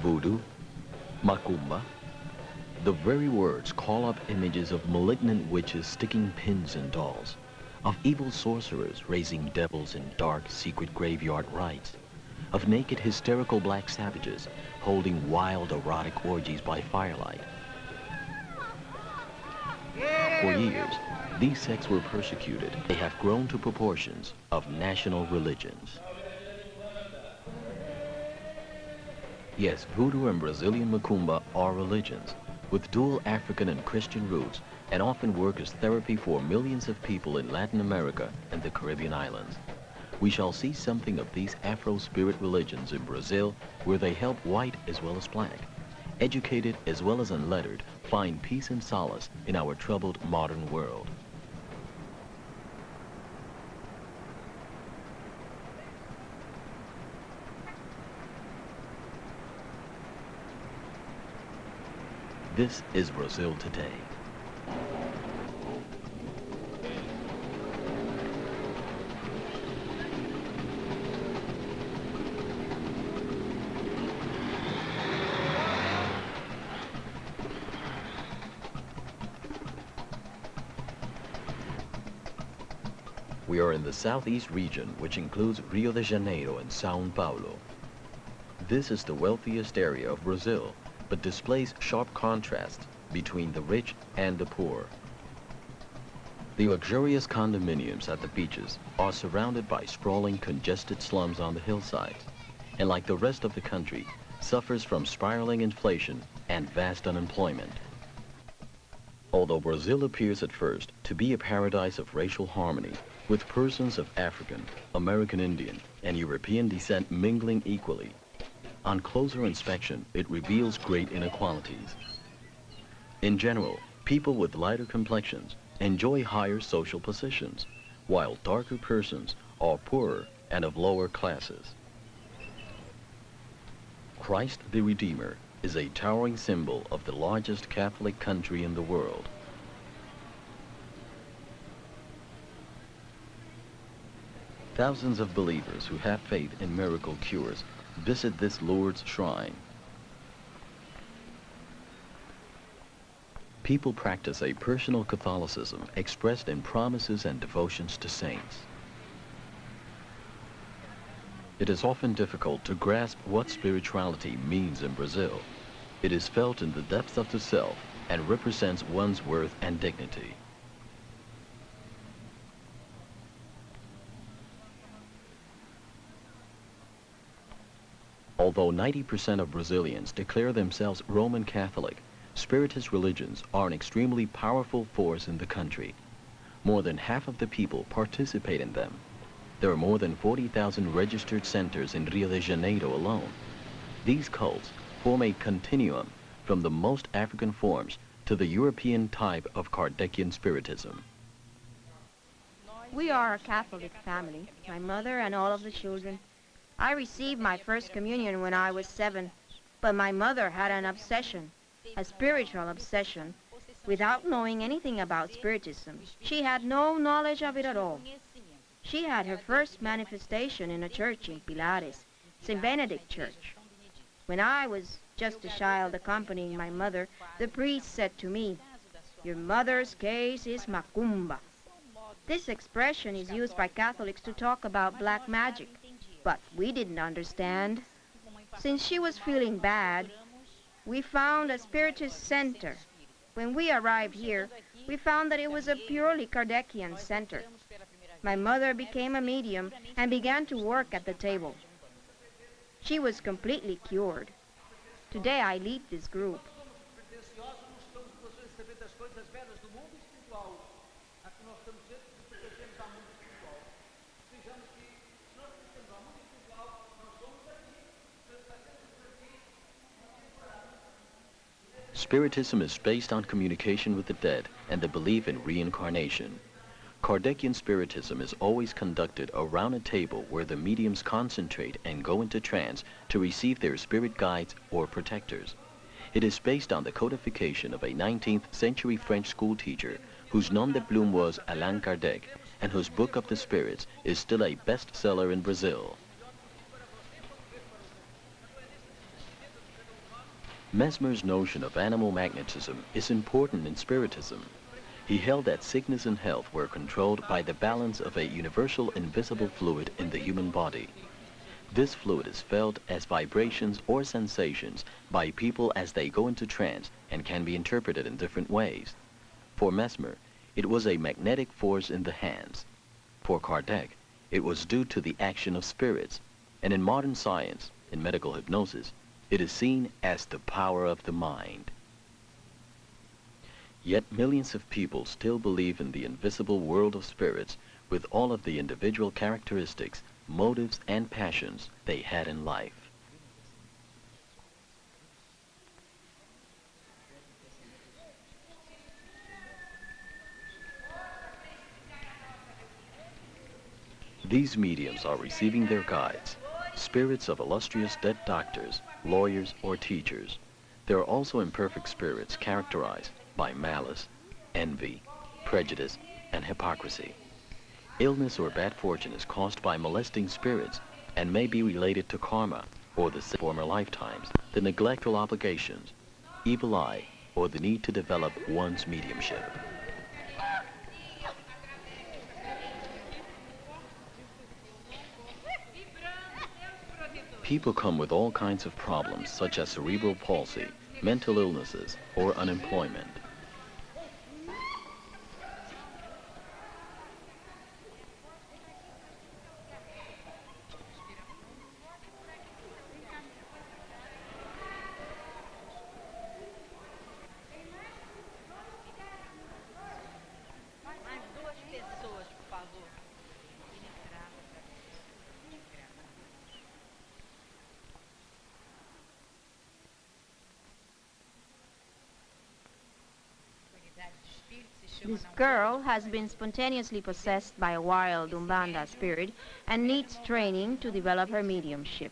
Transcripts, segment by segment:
voodoo, Macumba. The very words call up images of malignant witches sticking pins in dolls, of evil sorcerers raising devils in dark, secret graveyard rites, of naked, hysterical black savages holding wild, erotic orgies by firelight. For years, these sects were persecuted. They have grown to proportions of national religions. Yes, voodoo and Brazilian Macumba are religions, with dual African and Christian roots, and often work as therapy for millions of people in Latin America and the Caribbean islands. We shall see something of these Afro-spirit religions in Brazil, where they help white as well as black, educated as well as unlettered, find peace and solace in our troubled modern world. This is Brazil today. We are in the southeast region, which includes Rio de Janeiro and São Paulo. This is the wealthiest area of Brazil, but displays sharp contrasts between the rich and the poor. The luxurious condominiums at the beaches are surrounded by sprawling, congested slums on the hillsides, and like the rest of the country, suffers from spiraling inflation and vast unemployment. Although Brazil appears at first to be a paradise of racial harmony, with persons of African, American Indian, and European descent mingling equally, on closer inspection, it reveals great inequalities. In general, people with lighter complexions enjoy higher social positions, while darker persons are poorer and of lower classes. Christ the Redeemer is a towering symbol of the largest Catholic country in the world. Thousands of believers who have faith in miracle cures visit this Lourdes shrine. People practice a personal Catholicism expressed in promises and devotions to saints. It is often difficult to grasp what spirituality means in Brazil. It is felt in the depths of the self and represents one's worth and dignity. Although 90% of Brazilians declare themselves Roman Catholic, Spiritist religions are an extremely powerful force in the country. More than half of the people participate in them. There are more than 40,000 registered centers in Rio de Janeiro alone. These cults form a continuum from the most African forms to the European type of Kardecian Spiritism. We are a Catholic family, my mother and all of the children. I received my first communion when I was 7, but my mother had an obsession, a spiritual obsession, without knowing anything about Spiritism. She had no knowledge of it at all. She had her first manifestation in a church in Pilares, St. Benedict Church. When I was just a child accompanying my mother, the priest said to me, "Your mother's case is Macumba." This expression is used by Catholics to talk about black magic. But we didn't understand. Since she was feeling bad, we found a Spiritist center. When we arrived here, we found that it was a purely Kardecian center. My mother became a medium and began to work at the table. She was completely cured. Today I lead this group. Spiritism is based on communication with the dead and the belief in reincarnation. Kardecian Spiritism is always conducted around a table where the mediums concentrate and go into trance to receive their spirit guides or protectors. It is based on the codification of a 19th century French school teacher whose nom de plume was Allan Kardec and whose Book of the Spirits is still a bestseller in Brazil. Mesmer's notion of animal magnetism is important in Spiritism. He held that sickness and health were controlled by the balance of a universal invisible fluid in the human body. This fluid is felt as vibrations or sensations by people as they go into trance and can be interpreted in different ways. For Mesmer, it was a magnetic force in the hands. For Kardec, it was due to the action of spirits, and in modern science, in medical hypnosis, it is seen as the power of the mind. Yet millions of people still believe in the invisible world of spirits with all of the individual characteristics, motives, and passions they had in life. These mediums are receiving their guides, spirits of illustrious dead doctors, lawyers, or teachers. There are also imperfect spirits characterized by malice, envy, prejudice, and hypocrisy. Illness or bad fortune is caused by molesting spirits and may be related to karma or the former lifetimes, the neglectful obligations, evil eye, or the need to develop one's mediumship. People come with all kinds of problems such as cerebral palsy, mental illnesses, or unemployment. This girl has been spontaneously possessed by a wild Umbanda spirit and needs training to develop her mediumship.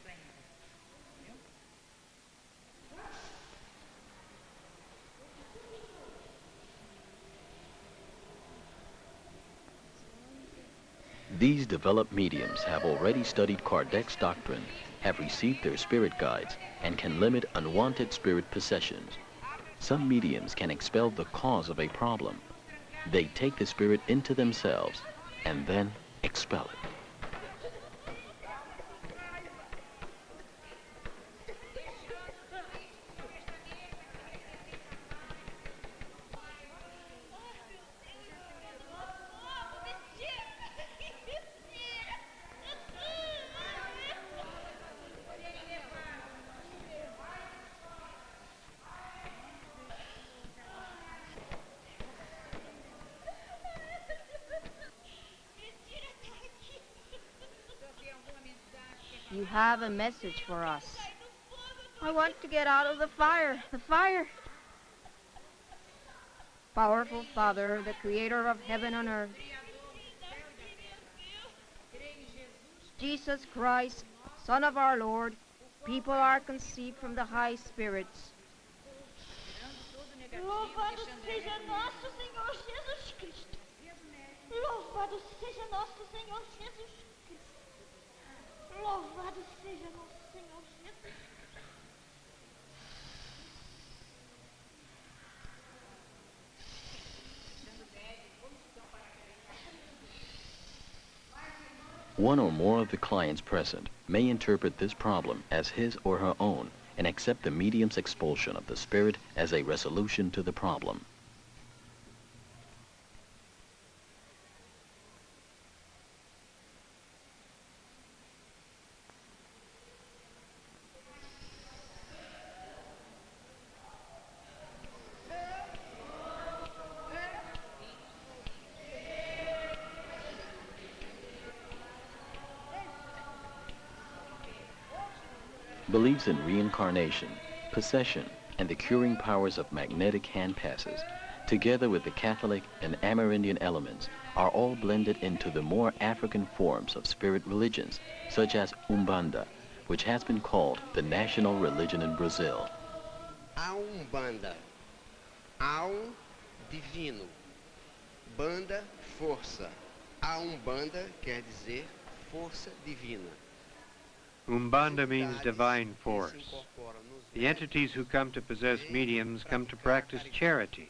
These developed mediums have already studied Kardec's doctrine, have received their spirit guides, and can limit unwanted spirit possessions. Some mediums can expel the cause of a problem. They take the spirit into themselves and then expel it. You have a message for us. I want to get out of the fire. The fire. Powerful Father, the creator of heaven and earth. Jesus Christ, Son of our Lord, people are conceived from the high spirits. Louvado seja nosso Senhor Jesus Cristo. Louvado seja nosso Senhor Jesus Cristo. Louvado seja nosso Senhor Jesus. One or more of the clients present may interpret this problem as his or her own and accept the medium's expulsion of the spirit as a resolution to the problem. Believes in reincarnation, possession, and the curing powers of magnetic hand passes, together with the Catholic and Amerindian elements, are all blended into the more African forms of spirit religions, such as Umbanda, which has been called the national religion in Brazil. A Umbanda, divino, banda, força. A Umbanda quer dizer força divina. Umbanda means divine force. The entities who come to possess mediums come to practice charity,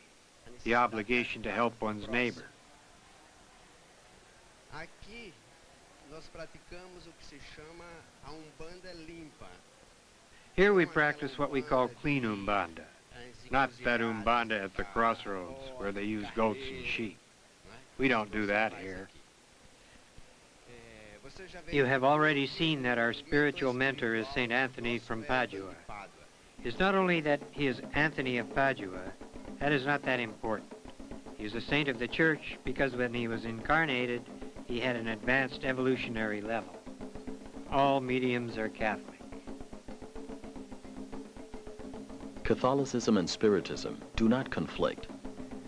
the obligation to help one's neighbor. Aqui nós praticamos o que se chama a Umbanda limpa. Here we practice what we call clean Umbanda, not that Umbanda at the crossroads where they use goats and sheep. We don't do that here. You have already seen that our spiritual mentor is St. Anthony from Padua. It's not only that he is Anthony of Padua, that is not that important. He is a saint of the church because when he was incarnated, he had an advanced evolutionary level. All mediums are Catholic. Catholicism and Spiritism do not conflict.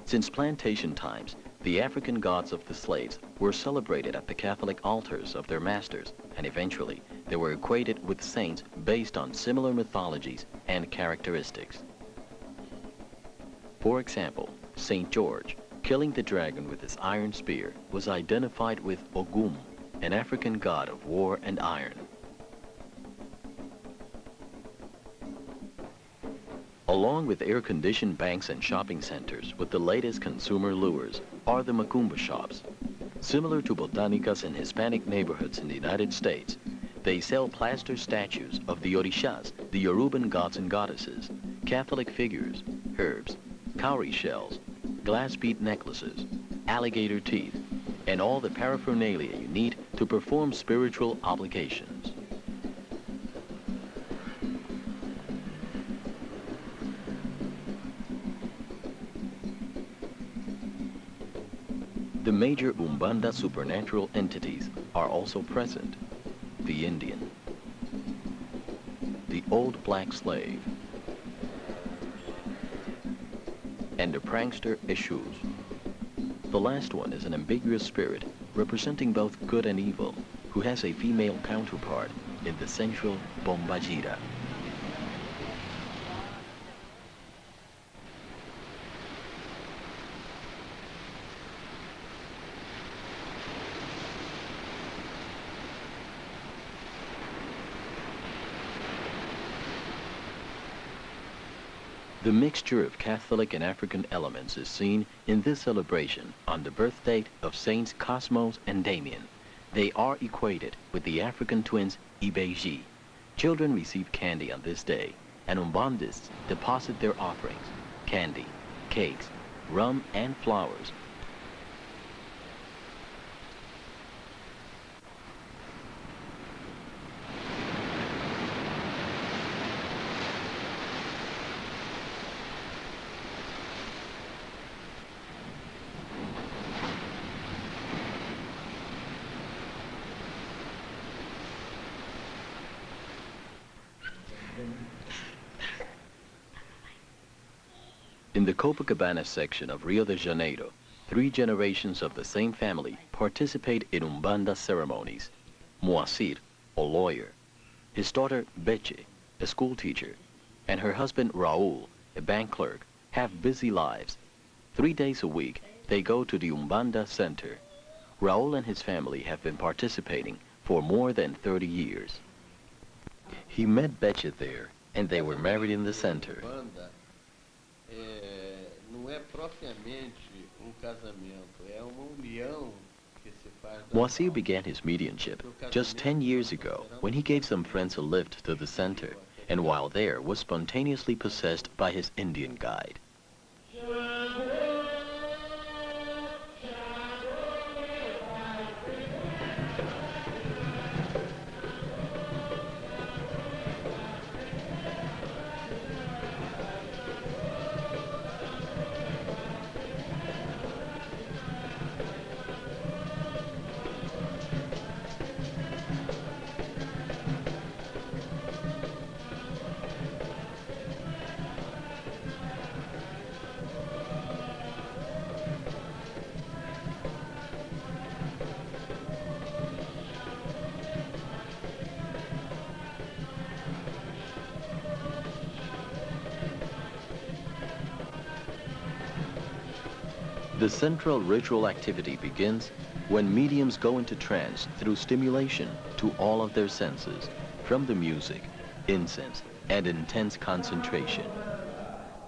Since plantation times, the African gods of the slaves were celebrated at the Catholic altars of their masters, and eventually they were equated with saints based on similar mythologies and characteristics. For example, St. George, killing the dragon with his iron spear, was identified with Ogum, an African god of war and iron. Along with air-conditioned banks and shopping centers with the latest consumer lures are the Macumba shops. Similar to botanicas in Hispanic neighborhoods in the United States, they sell plaster statues of the Orishas, the Yoruban gods and goddesses, Catholic figures, herbs, cowrie shells, glass bead necklaces, alligator teeth, and all the paraphernalia you need to perform spiritual obligations. The major Umbanda supernatural entities are also present. The Indian, the old black slave, and the prankster Eshus. The last one is an ambiguous spirit representing both good and evil, who has a female counterpart in the sensual Bombagira. The mixture of Catholic and African elements is seen in this celebration on the birth date of Saints Cosmos and Damien. They are equated with the African twins Ibeji. Children receive candy on this day, and Umbandists deposit their offerings, candy, cakes, rum, and flowers. In the Copacabana section of Rio de Janeiro, 3 generations of the same family participate in Umbanda ceremonies. Moacir, a lawyer, his daughter Beche, a school teacher, and her husband Raul, a bank clerk, have busy lives. 3 days a week, they go to the Umbanda Center. Raul and his family have been participating for more than 30 years. He met Beche there, and they were married in the center. Não é propriamente casamento, é uma união que se faz. Moacir began his mediumship just 10 years ago when he gave some friends a lift to the center, and while there was spontaneously possessed by his Indian guide. The central ritual activity begins when mediums go into trance through stimulation to all of their senses, from the music, incense, and intense concentration.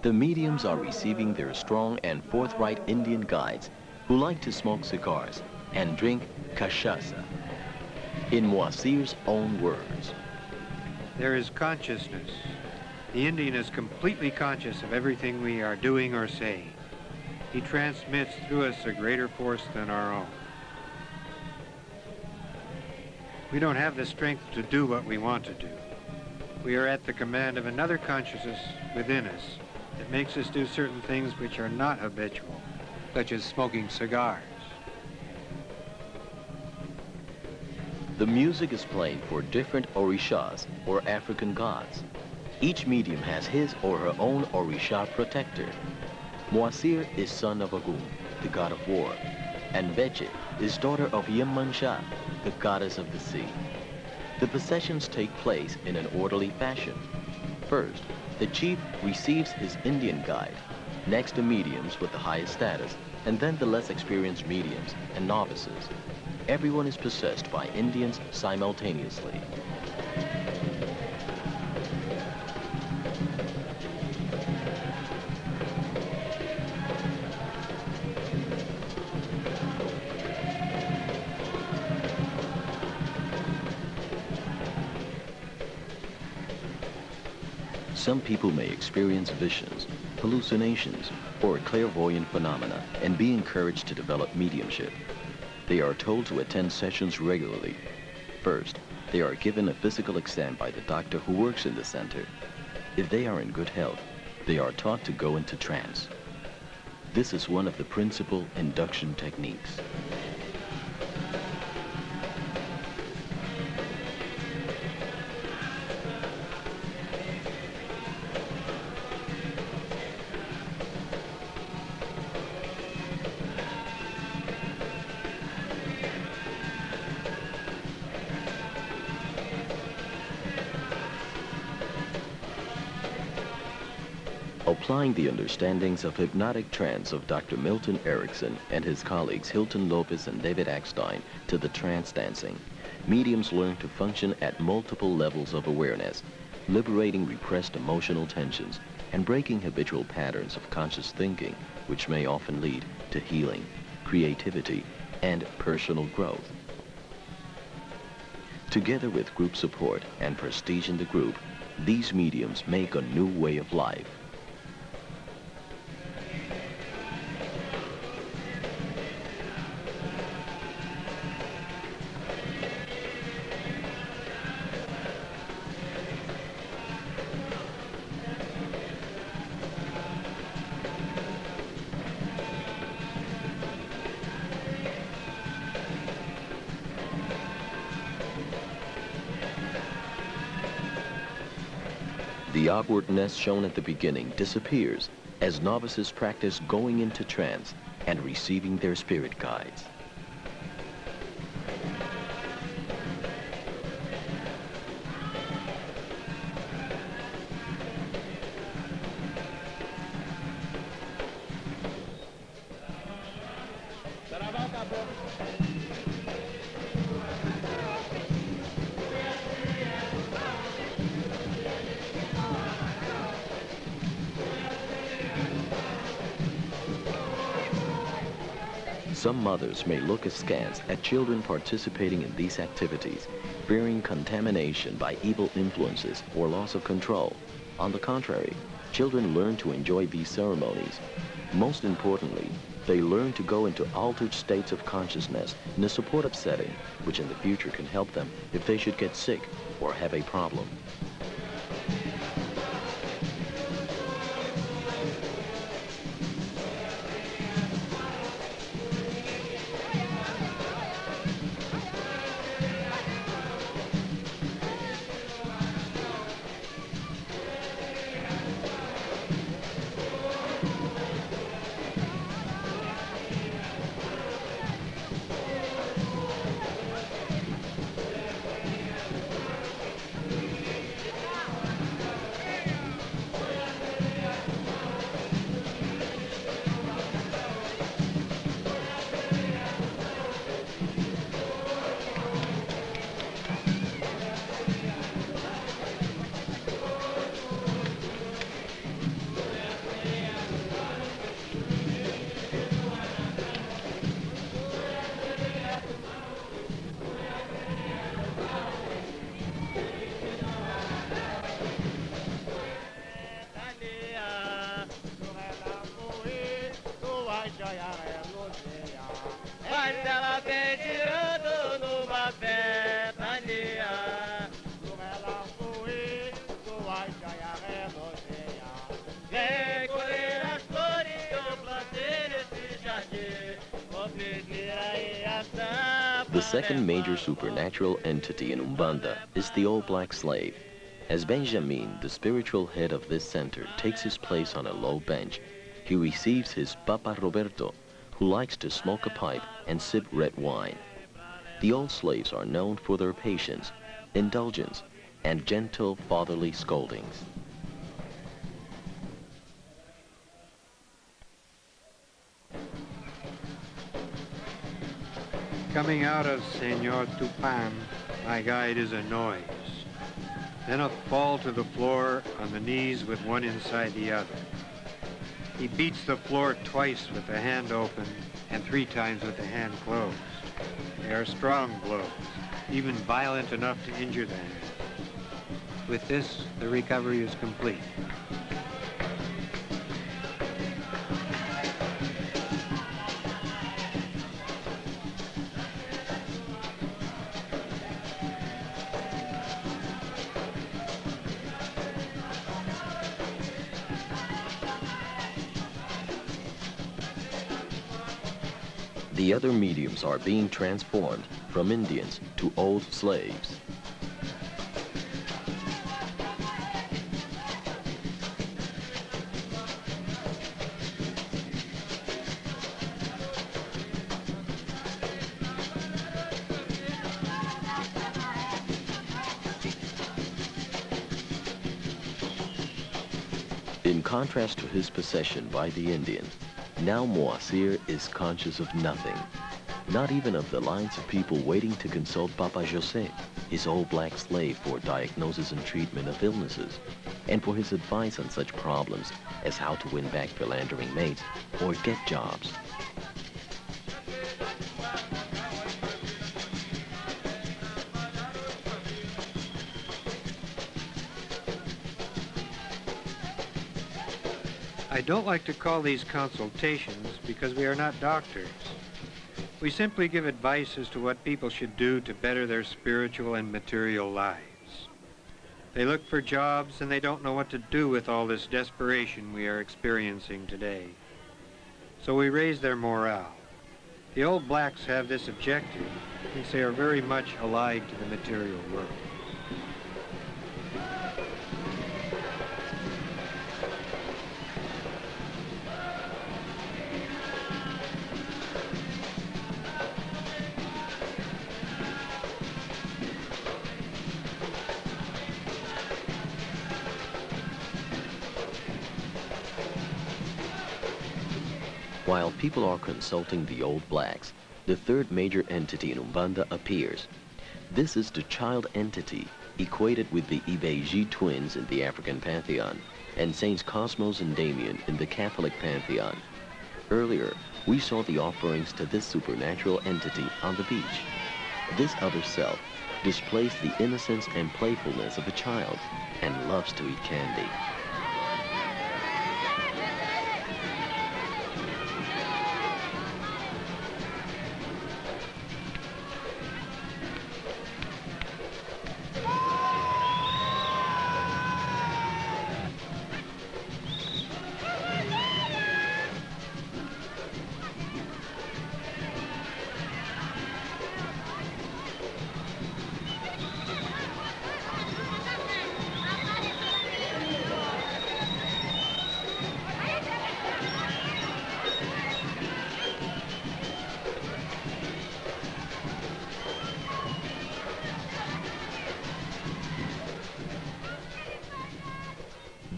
The mediums are receiving their strong and forthright Indian guides who like to smoke cigars and drink cachaça. In Moacir's own words, there is consciousness. The Indian is completely conscious of everything we are doing or saying. He transmits through us a greater force than our own. We don't have the strength to do what we want to do. We are at the command of another consciousness within us that makes us do certain things which are not habitual, such as smoking cigars. the music is played for different orishas, or African gods. Each medium has his or her own orisha protector. Moacir is son of Agum, the god of war, and Beche is daughter of Yemansha, the goddess of the sea. The processions take place in an orderly fashion. First, the chief receives his Indian guide, next the mediums with the highest status, and then the less experienced mediums and novices. Everyone is possessed by Indians simultaneously. Some people may experience visions, hallucinations, or clairvoyant phenomena and be encouraged to develop mediumship. They are told to attend sessions regularly. First, they are given a physical exam by the doctor who works in the center. If they are in good health, they are taught to go into trance. This is one of the principal induction techniques. Applying the understandings of hypnotic trance of Dr. Milton Erickson and his colleagues Hilton Lopez and David Eckstein to the trance dancing, mediums learn to function at multiple levels of awareness, liberating repressed emotional tensions and breaking habitual patterns of conscious thinking, which may often lead to healing, creativity, and personal growth. Together with group support and prestige in the group, these mediums make a new way of life. The awkwardness shown at the beginning disappears as novices practice going into trance and receiving their spirit guides. Some mothers may look askance at children participating in these activities, fearing contamination by evil influences or loss of control. On the contrary, children learn to enjoy these ceremonies. Most importantly, they learn to go into altered states of consciousness in a supportive setting, which in the future can help them if they should get sick or have a problem. The second major supernatural entity in Umbanda is the old black slave. As Benjamin, the spiritual head of this center, takes his place on a low bench, he receives his Pai Roberto, who likes to smoke a pipe and sip red wine. The old slaves are known for their patience, indulgence, and gentle fatherly scoldings. Coming out of Senor Tupan, my guide is a noise. Then a fall to the floor on the knees with one inside the other. He beats the floor twice with the hand open and 3 times with the hand closed. They are strong blows, even violent enough to injure the hand. With this, the recovery is complete. The other mediums are being transformed from Indians to old slaves. In contrast to his possession by the Indian, now Moasir is conscious of nothing, not even of the lines of people waiting to consult Papa Jose, his old black slave, for diagnosis and treatment of illnesses, and for his advice on such problems as how to win back philandering mates or get jobs. I don't like to call these consultations because we are not doctors. We simply give advice as to what people should do to better their spiritual and material lives. They look for jobs and they don't know what to do with all this desperation we are experiencing today. So we raise their morale. The old blacks have this objective since they are very much allied to the material world. While people are consulting the old blacks, the third major entity in Umbanda appears. This is the child entity, equated with the Ibeji twins in the African pantheon, and Saints Cosmos and Damien in the Catholic pantheon. Earlier, we saw the offerings to this supernatural entity on the beach. This other self displays the innocence and playfulness of a child and loves to eat candy.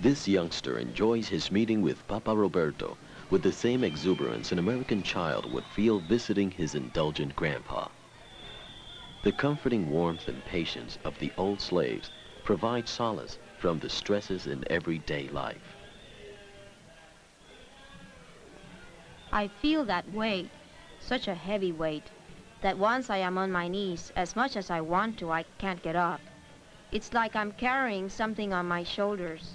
This youngster enjoys his meeting with Pai Roberto with the same exuberance an American child would feel visiting his indulgent grandpa. The comforting warmth and patience of the old slaves provide solace from the stresses in everyday life. I feel that weight, such a heavy weight, that once I am on my knees, as much as I want to, I can't get up. It's like I'm carrying something on my shoulders.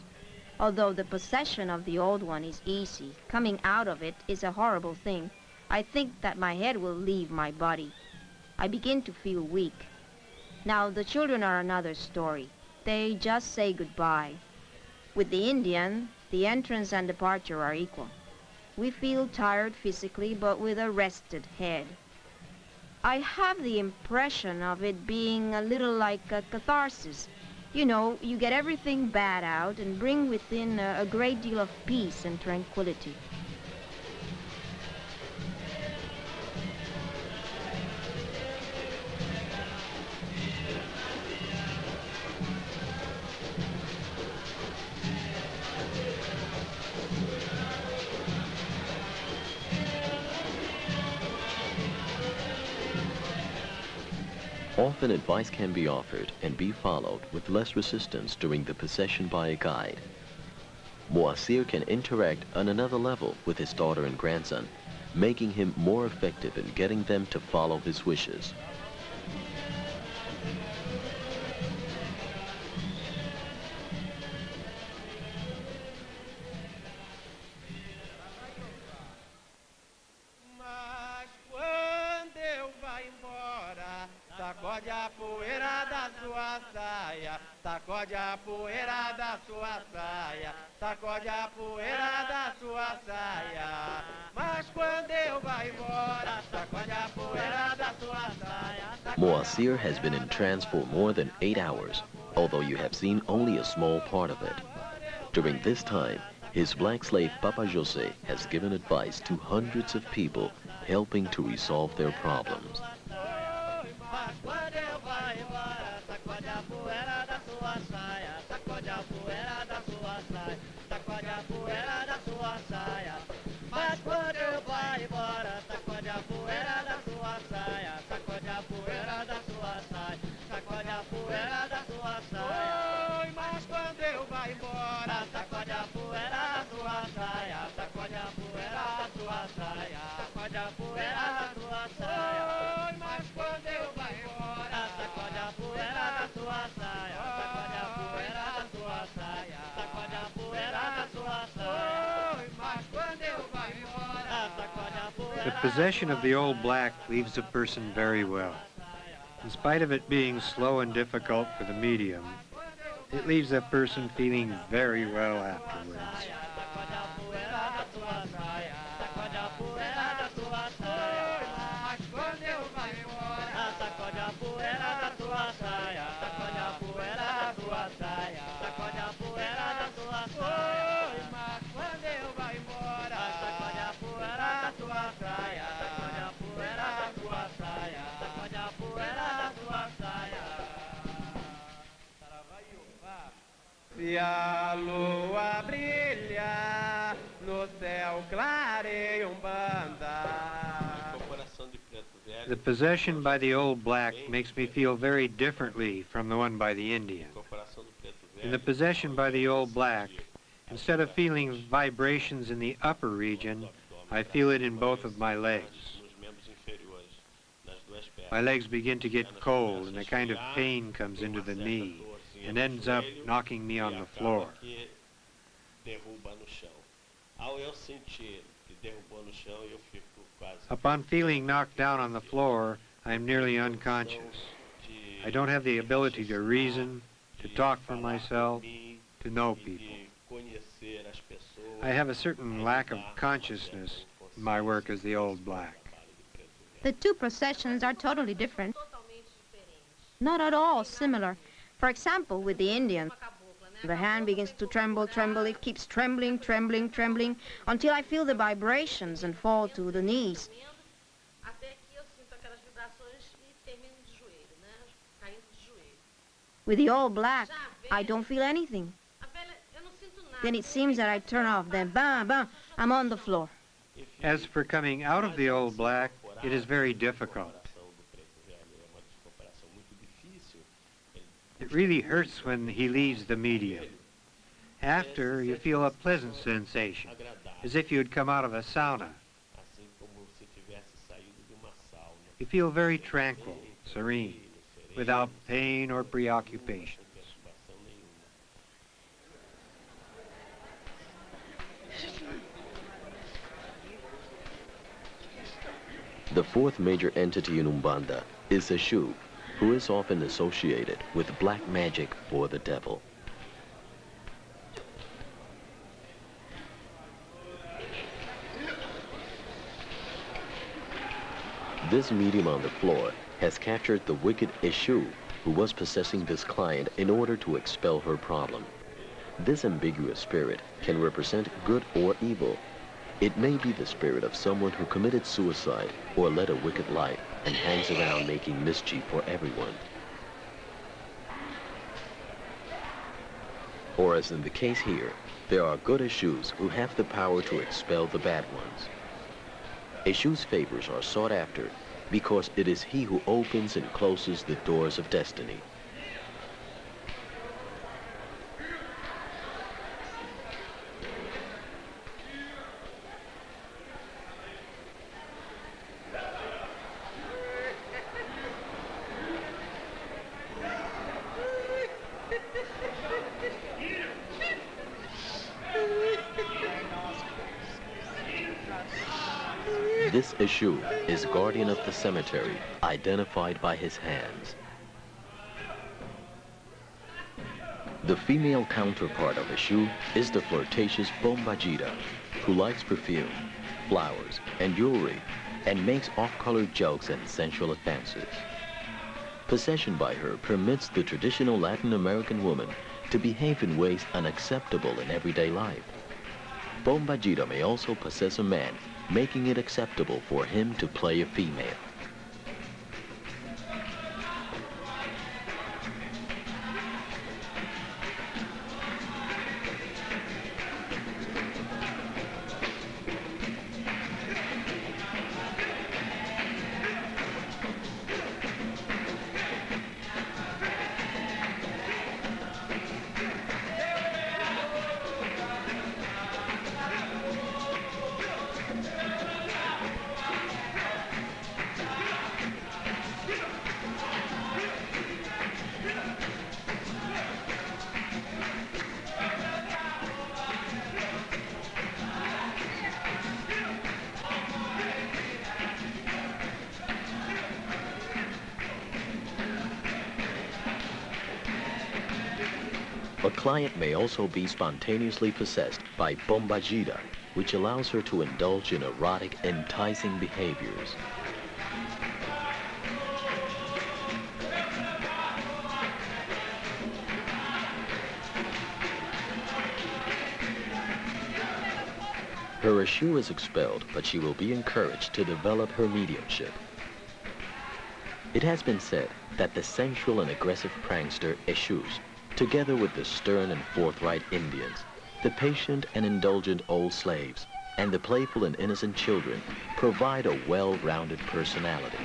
Although the possession of the old one is easy, coming out of it is a horrible thing. I think that my head will leave my body. I begin to feel weak. Now, the children are another story. They just say goodbye. With the Indian, the entrance and departure are equal. We feel tired physically, but with a rested head. I have the impression of it being a little like a catharsis. You know, you get everything bad out and bring within a great deal of peace and tranquility. Often advice can be offered and be followed with less resistance during the possession by a guide. Moacir can interact on another level with his daughter and grandson, making him more effective in getting them to follow his wishes. Sacode a poeira da sua saia, sacode a poeira da sua saia, sacode a poeira da sua saia. Mas quando eu vai embora, sacode a poeira da sua saia. Moacir has been in trance for more than 8 hours, although you have seen only a small part of it. During this time, his black slave Papa Jose has given advice to hundreds of people, helping to resolve their problems. The possession of the old black leaves a person very well. In spite of it being slow and difficult for the medium, it leaves a person feeling very well afterwards. Se a lua brilha no céu clareia Umbanda. The possession by the old black makes me feel very differently from the one by the Indian. In the possession by the old black, instead of feeling vibrations in the upper region, I feel it in both of my legs. My legs begin to get cold and a kind of pain comes into the knee and ends up knocking me on the floor. Upon feeling knocked down on the floor, I am nearly unconscious. I don't have the ability to reason, to talk for myself, to know people. I have a certain lack of consciousness in my work as the old black. The two processions are totally different. Not at all similar. For example, with the Indian, the hand begins to tremble, tremble. It keeps trembling, trembling, trembling, until I feel the vibrations and fall to the knees. With the old black, I don't feel anything. Then it seems that I turn off, then bam, bam, I'm on the floor. As for coming out of the old black, it is very difficult. It really hurts when he leaves the medium. After, you feel a pleasant sensation, as if you had come out of a sauna. You feel very tranquil, serene, without pain or preoccupations. The fourth major entity in Umbanda is the Shu, who is often associated with black magic or the devil. This medium on the floor has captured the wicked Eshu, who was possessing this client in order to expel her problem. This ambiguous spirit can represent good or evil. It may be the spirit of someone who committed suicide or led a wicked life and hangs around making mischief for everyone. Or as in the case here, there are good Eshus who have the power to expel the bad ones. Eshu's favors are sought after because it is he who opens and closes the doors of destiny. This Eshu is guardian of the cemetery, identified by his hands. The female counterpart of Eshu is the flirtatious Bombajita, who likes perfume, flowers, and jewelry, and makes off-color jokes and sensual advances. Possession by her permits the traditional Latin American woman to behave in ways unacceptable in everyday life. Bombajita may also possess a man, making it acceptable for him to play a female. A client may also be spontaneously possessed by Bombajita, which allows her to indulge in erotic, enticing behaviors. Her Eshu is expelled, but she will be encouraged to develop her mediumship. It has been said that the sensual and aggressive prankster Eshus, together with the stern and forthright Indians, the patient and indulgent old slaves, and the playful and innocent children, provide a well-rounded personality.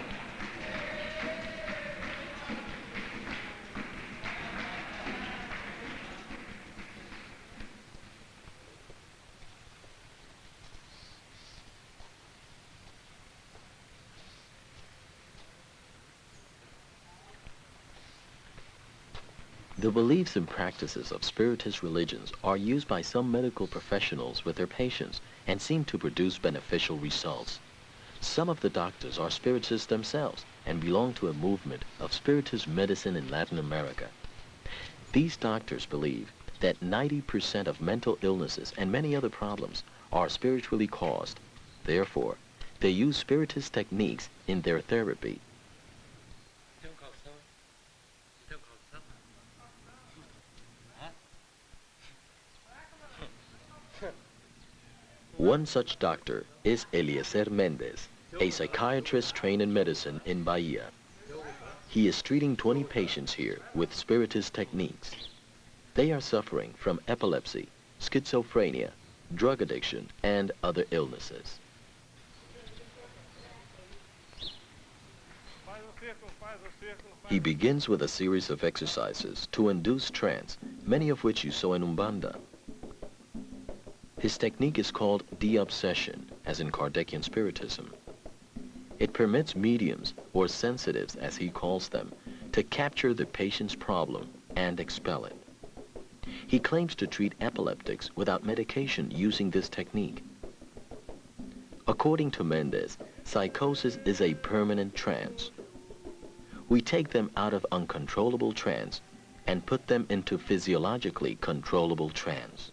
The beliefs and practices of Spiritist religions are used by some medical professionals with their patients and seem to produce beneficial results. Some of the doctors are Spiritists themselves and belong to a movement of Spiritist medicine in Latin America. These doctors believe that 90% of mental illnesses and many other problems are spiritually caused. Therefore, they use Spiritist techniques in their therapy. One such doctor is Eliezer Mendez, a psychiatrist trained in medicine in Bahia. He is treating 20 patients here with Spiritist techniques. They are suffering from epilepsy, schizophrenia, drug addiction, and other illnesses. He begins with a series of exercises to induce trance, many of which you saw in Umbanda. His technique is called de-obsession, as in Kardecian Spiritism. It permits mediums, or sensitives as he calls them, to capture the patient's problem and expel it. He claims to treat epileptics without medication using this technique. According to Mendez, psychosis is a permanent trance. We take them out of uncontrollable trance and put them into physiologically controllable trance.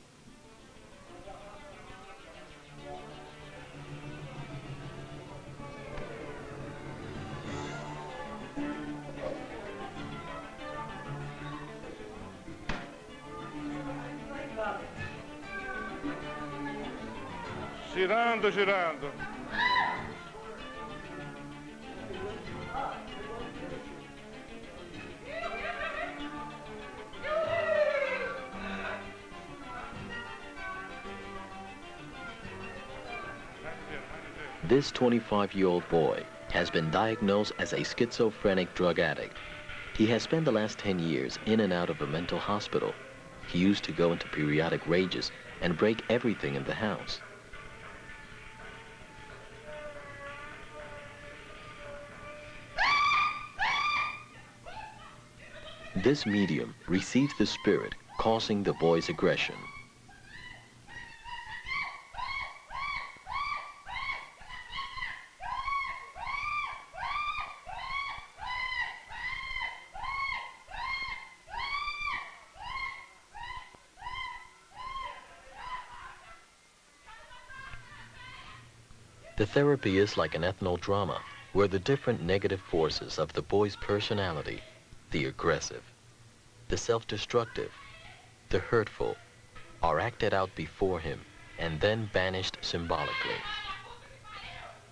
girando, girando. This 25-year-old boy has been diagnosed as a schizophrenic drug addict. He has spent the last 10 years in and out of a mental hospital. He used to go into periodic rages and break everything in the house. This medium receives the spirit causing the boy's aggression. The therapy is like an ethno drama, where the different negative forces of the boy's personality, the aggressive, the self-destructive, the hurtful, are acted out before him and then banished symbolically.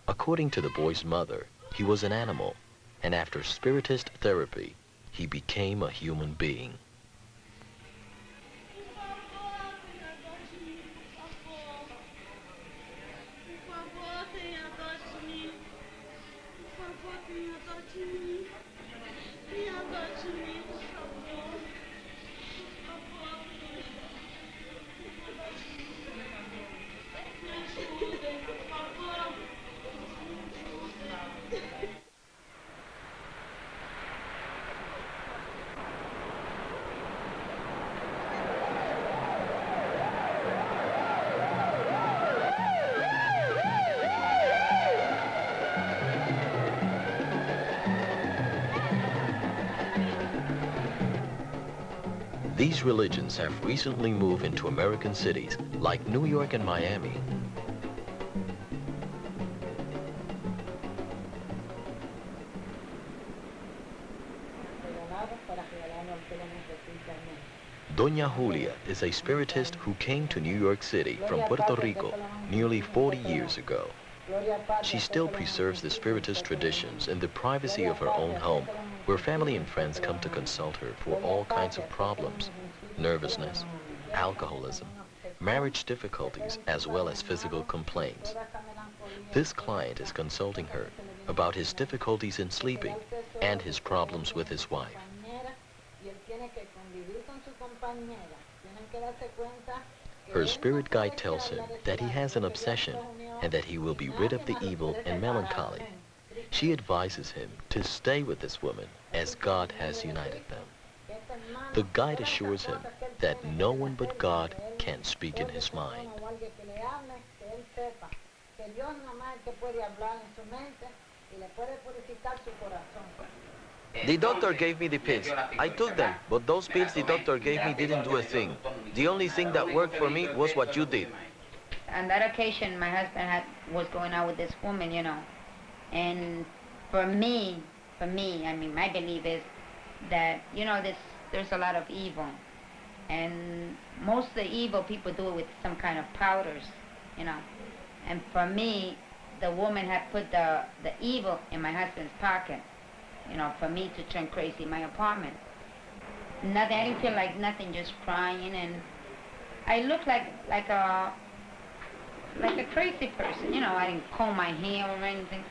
According to the boy's mother, he was an animal, and after spiritist therapy, he became a human being. These religions have recently moved into American cities like New York and Miami. Doña Julia is a spiritist who came to New York City from Puerto Rico nearly 40 years ago. She still preserves the spiritist traditions in the privacy of her own home, where family and friends come to consult her for all kinds of problems, nervousness, alcoholism, marriage difficulties, as well as physical complaints. This client is consulting her about his difficulties in sleeping and his problems with his wife. Her spirit guide tells him that he has an obsession and that he will be rid of the evil and melancholy. She advises him to stay with this woman as God has united them. The guide assures him that no one but God can speak in his mind. The doctor gave me the pills. I took them, but those pills the doctor gave me didn't do a thing. The only thing that worked for me was what you did. On that occasion, my husband was going out with this woman, you know. And for me, I mean, my belief is that, you know, there's a lot of evil. And most of the evil people do it with some kind of powders, you know. And for me, the woman had put the evil in my husband's pocket, you know, for me to turn crazy in my apartment. Nothing, I didn't feel like nothing, just crying, and I looked like a crazy person, you know. I didn't comb my hair or anything.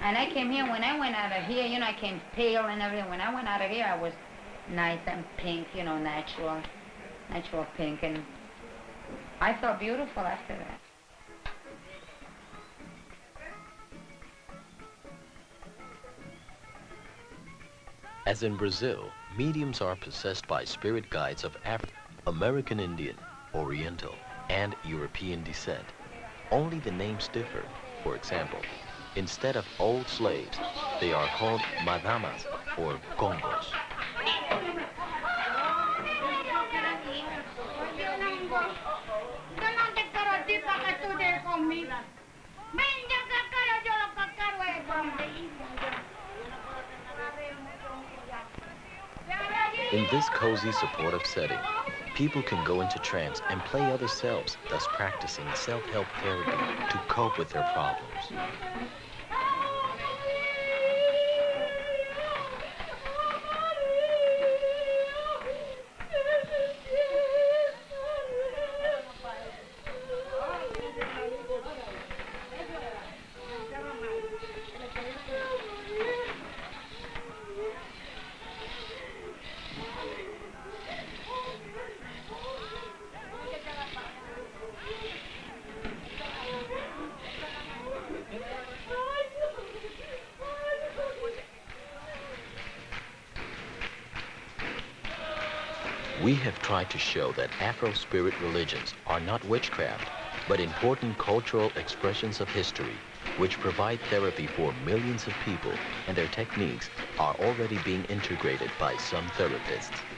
And I came here, when I went out of here, you know, I came pale and everything. When I went out of here, I was nice and pink, you know, natural pink, and I felt beautiful after that. As in Brazil, mediums are possessed by spirit guides of American Indian, Oriental, and European descent. Only the names differ. For example, instead of old slaves, they are called madamas or congos. In this cozy, supportive setting, People can go into trance and play other selves, thus practicing self-help therapy to cope with their problems. We have tried to show that Afro-spirit religions are not witchcraft, but important cultural expressions of history, which provide therapy for millions of people, and their techniques are already being integrated by some therapists.